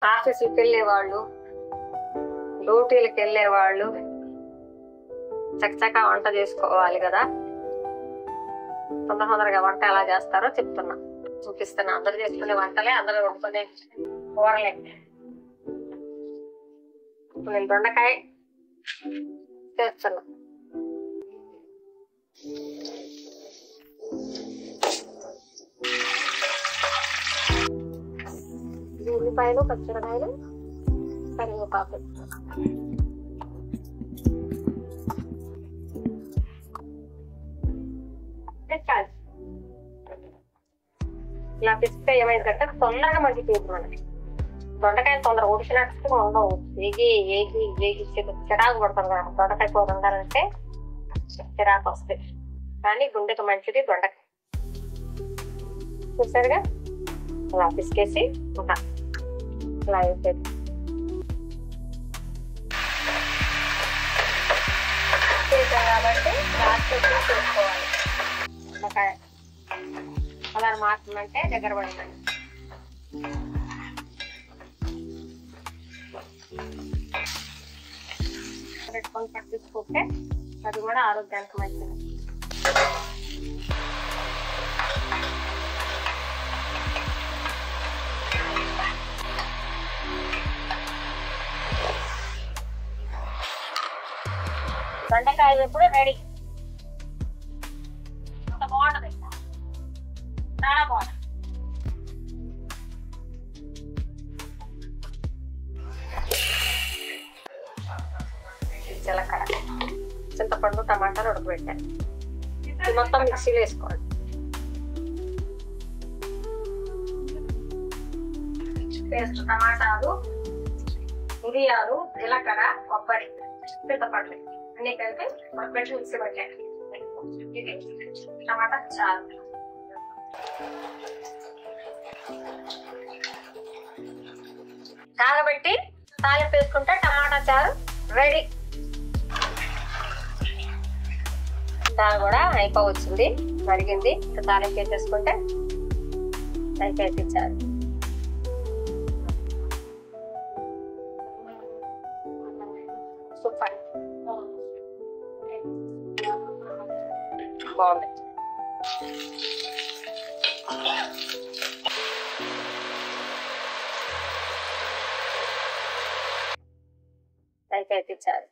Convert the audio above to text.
ఆఫీసులకు వెళ్ళే వాళ్ళు, డ్యూటీలకు వెళ్ళే వాళ్ళు చక్కచక్క వంట చేసుకోవాలి కదా. తొందరగా వంట ఎలా చేస్తారో చెప్తున్నా, చూపిస్తున్నా. అందరూ చేసుకునే వంటలే, అందరూ వండుకునే కూరలే. నేను దొండకాయ చేస్తున్నా. ఉల్లిపాయలు, పచ్చిమిరకాయలు, కరివేపాకు. ఇలా పిస్తే ఏమైందంటే తొందరగా మగ్గిపోతుంది మనకి. దొండకాయలు తొందరగా ఉడికినట్టు ఉండవు. ఏగి చిరాకు పడుతుంది కదా. దొండకాయ కూర ఉండాలంటే చిరాకు వస్తాయి, కానీ గుండెకి మంచిది దొండకాయ. చూసారుగా ఇలా పిసికేసి ఉంటా. ఇలా వేసేది కాబట్టి లాస్ట్ చేసుకోవాలి. దొండకాయ కలర్ మాత్రమంటే దగ్గర పడిందండి. పెట్టుకొని పట్టించుకుంటే అది కూడా ఆరోగ్యానికి మంచిది. దొండకాయ ఎప్పుడు రెడీ. అంత బాగుంటది, చాలా బాగుంటుంది. జీలకర్ర, చింతపండు, టమాటాలు ఉడకబెట్టాను. ఇది మొత్తం మిక్సీలో వేసుకోండి. పేస్ట్ టమాటాలు, మిరియాలు, జీలకర్ర, కొబ్బరి, చింతపండు అన్ని కలిపి ఉడకబెట్టి మిక్సీ పెట్టాను. ఇది టమాటా చారు. కాగబెట్టి తాలింపు వేసుకుంటే టమాటా చారు రెడీ. దాని కూడా అయిపోవచ్చింది, మరిగింది. తాలింపు వేసేసుకుంటే అయిపోయించారు. సూపర్, బాగుంది. అయిపోయించారు.